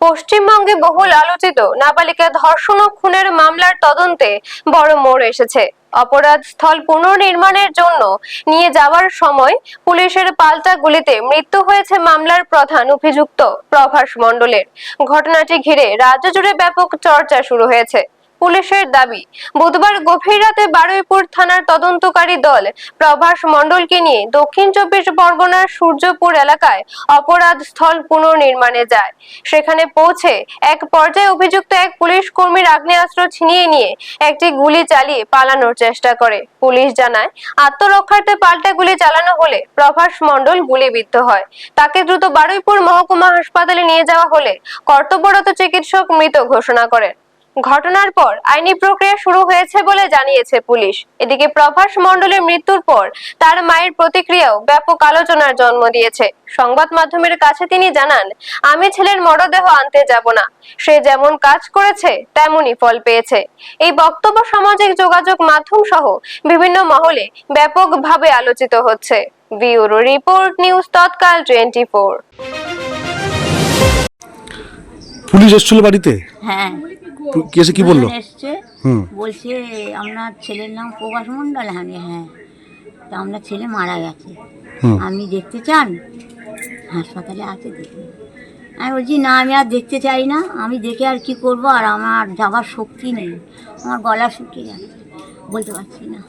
পশ্চিমবঙ্গে বহুল আলোচিত নাবালিকা ধর্ষণ ও খুনের মামলার তদন্তে বড় মোড় এসেছে। অপরাধ স্থল পুনর্নির্মাণের জন্য নিয়ে যাওয়ার সময় পুলিশের পাল্টা গুলিতে মৃত্যু হয়েছে মামলার প্রধান অভিযুক্ত প্রভাস মণ্ডলের। ঘটনাটি ঘিরে রাজ্য জুড়ে ব্যাপক চর্চা শুরু হয়েছে। পুলিশের দাবি, বুধবার গভীর রাতে বারুইপুর থানার তদন্তকারী দল প্রভাস মণ্ডলকে নিয়ে দক্ষিণ 24 পরগনার সূর্যপুর এলাকায় অপরাধ স্থল পুনর্নির্মাণে যায়। সেখানে পৌঁছে এক পর্যায়ে অভিযুক্ত এক পুলিশ কর্মীর আগ্নেয়াস্ত্র ছিনিয়ে নিয়ে একটি গুলি চালিয়ে পালানোর চেষ্টা করে। পুলিশ জানায়, আত্মরক্ষার্থে পাল্টা গুলি চালানো হলে প্রভাস মণ্ডল গুলিবিদ্ধ হয়। তাকে দ্রুত বারুইপুর মহকুমা হাসপাতালে নিয়ে যাওয়া হলে কর্তব্যরত চিকিৎসক মৃত ঘোষণা করেন। ঘটনার পর আইনি প্রক্রিয়া শুরু হয়েছে বলে জানিয়েছে পুলিশ। এদিকে প্রভাস মণ্ডলের মৃত্যুর পর তার মায়ের প্রতিক্রিয়াও ব্যাপক আলোচনার জন্ম দিয়েছে। সংবাদ মাধ্যমের কাছে তিনি জানান, আমি ছেলের মরদেহ আনতে যাব না, সে যেমন কাজ করেছে তেমনই ফল পেয়েছে। এই বক্তব্য সামাজিক যোগাযোগ মাধ্যম সহ বিভিন্ন মহলে ব্যাপকভাবে আলোচিত হচ্ছে। ব্যুরো রিপোর্ট, নিউজ তৎকাল 24। পুলিশ এসেছিল বাড়িতে? হ্যাঁ, কেসে কি বললো? এসছে, বলছে আপনার ছেলের নাম প্রভাস মণ্ডল। হ্যাঁ, তা আপনার ছেলে মারা গেছে, আপনি দেখতে চান? হাসপাতালে আছে, দেখুন। আমি বলছি না, আমি আর দেখতে চাই না, আমি দেখে আর কি করব, আর আমার যাবার শক্তি নেই, আমার গলা শুকিয়ে যাচ্ছে, বলতে পারছি না।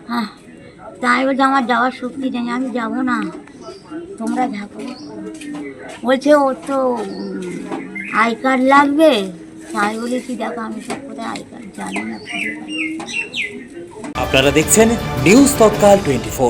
হ্যাঁ, তাই বলছে আমার যাওয়ার শক্তি নেই, আমি যাব না, তোমরা থাকো। বলছে ওর তো আই কার্ড লাগবে। তাই বলেছি, দেখো আমি সব কোথায় আই কার্ড জানি না। আপনারা দেখছেন নিউজ তৎকাল 24।